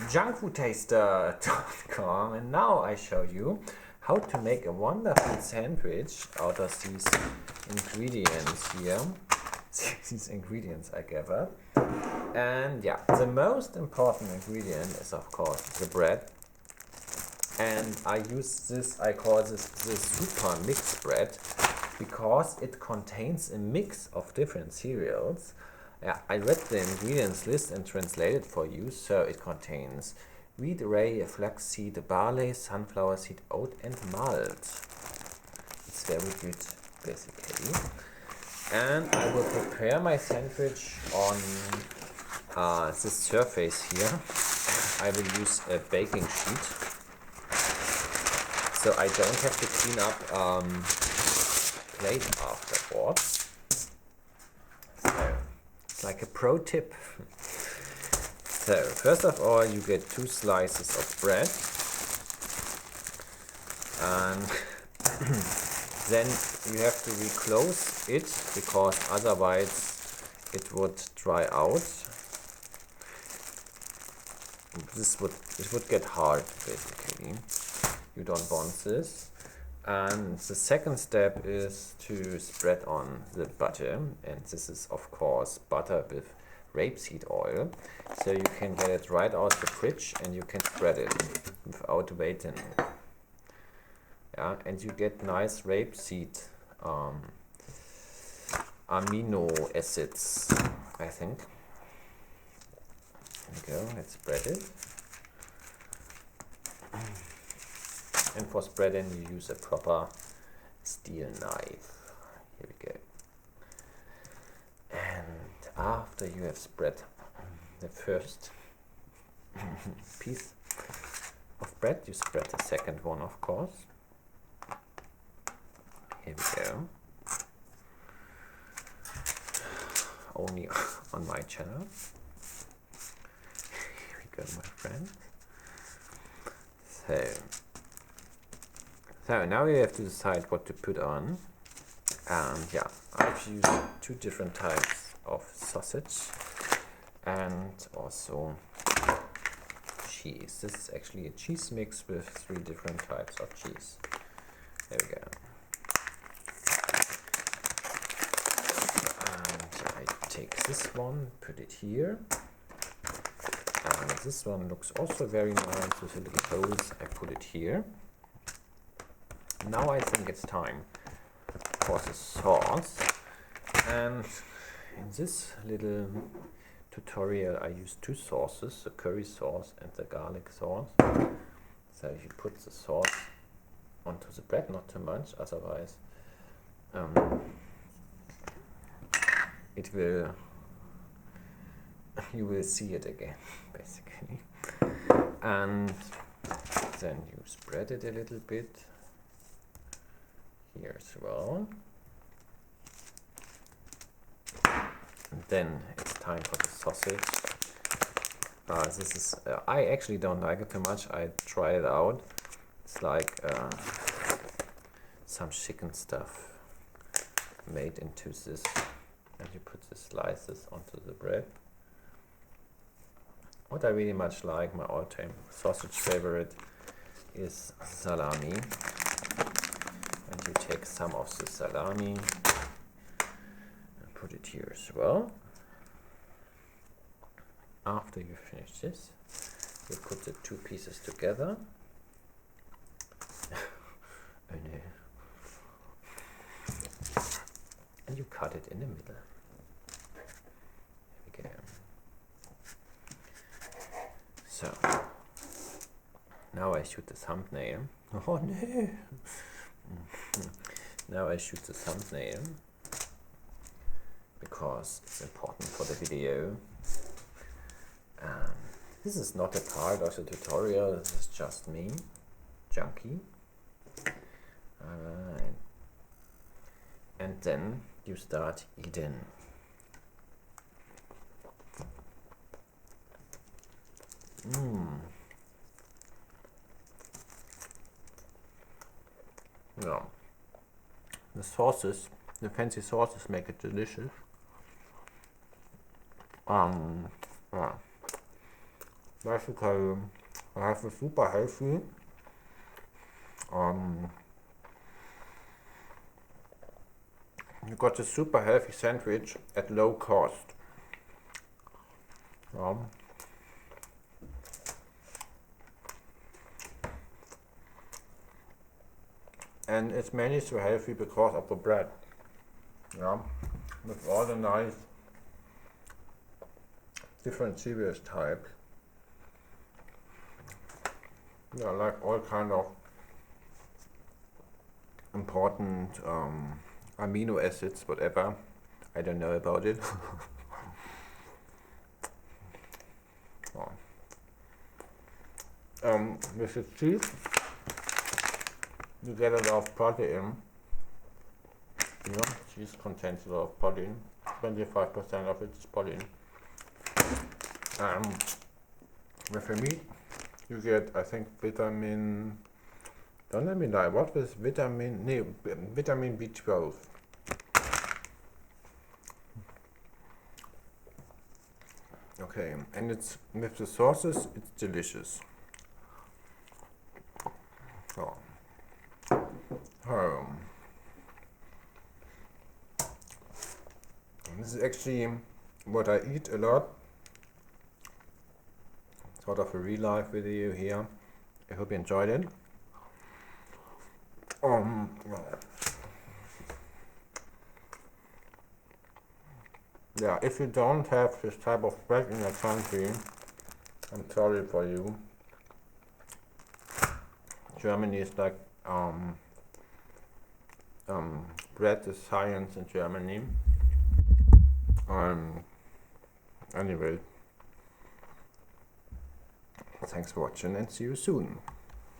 junkfoodtaster.com, and now I show you how to make a wonderful sandwich out of these ingredients here. These ingredients I gathered. And yeah, the most important ingredient is of course the bread. And I call this the super mix bread because it contains a mix of different cereals. Yeah, I read the ingredients list and translated for you. So it contains wheat, rye, flaxseed, barley, sunflower seed, oat and malt. It's very good basically. And I will prepare my sandwich on this surface here. I will use a baking sheet, so I don't have to clean up plate afterwards. So it's like a pro tip. So first of all, you get 2 slices of bread, and then you have to reclose it because otherwise it would dry out. It would get hard basically. You don't want this. And the second step is to spread on the butter, and this is of course butter with rapeseed oil, so you can get it right out the fridge and you can spread it without waiting. Yeah, and you get nice rapeseed amino acids, I think. There we go, let's spread it. And for spreading you use a proper steel knife. Here we go. And after you have spread the first piece of bread, you spread the second one of course. Here we go. Only on my channel. Here we go, my friend. So now you have to decide what to put on. And yeah, I've used 2 different types of sausage and also cheese. This is actually a cheese mix with 3 different types of cheese. There we go. I take this one, put it here, and this one looks also very nice with a little holes. I put it here. Now I think it's time for the sauce, and in this little tutorial I use 2 sauces, the curry sauce and the garlic sauce. So you put the sauce onto the bread, not too much, otherwise you will see it again basically. And then you spread it a little bit here as well. And then it's time for the sausage. This is I actually don't like it too much. I try it out. It's like some chicken stuff made into this. And you put the slices onto the bread. What I really much like, my all-time sausage favorite, is salami. And you take some of the salami and put it here as well. After you finish this, you put the 2 pieces together. Oh no. And you cut it in the middle. There we go. So now I shoot the thumbnail. Oh no! Now I shoot the thumbnail because it's important for the video. This is not a part of the tutorial. This is just me, Junkie. Alright. And then you start eating. Yeah. The sauces, the fancy sauces make it delicious. Yeah. basically I have a super healthy you got a super healthy sandwich at low cost. And it's mainly so healthy because of the bread. Yeah, with all the nice different cereals type. Yeah, like all kind of important amino acids, whatever. I don't know about it. With the cheese, you get a lot of protein. You know, cheese contains a lot of protein. 25% of it is protein. With the meat, you get, I think, vitamin. Don't let me lie. What was vitamin? No, vitamin B12. Okay, and it's with the sauces, it's delicious. So, this is actually what I eat a lot. Sort of a real life video here. I hope you enjoyed it. Yeah, if you don't have this type of bread in your country, I'm sorry for you. Germany is like bread is science in Germany. Anyway, thanks for watching and see you soon.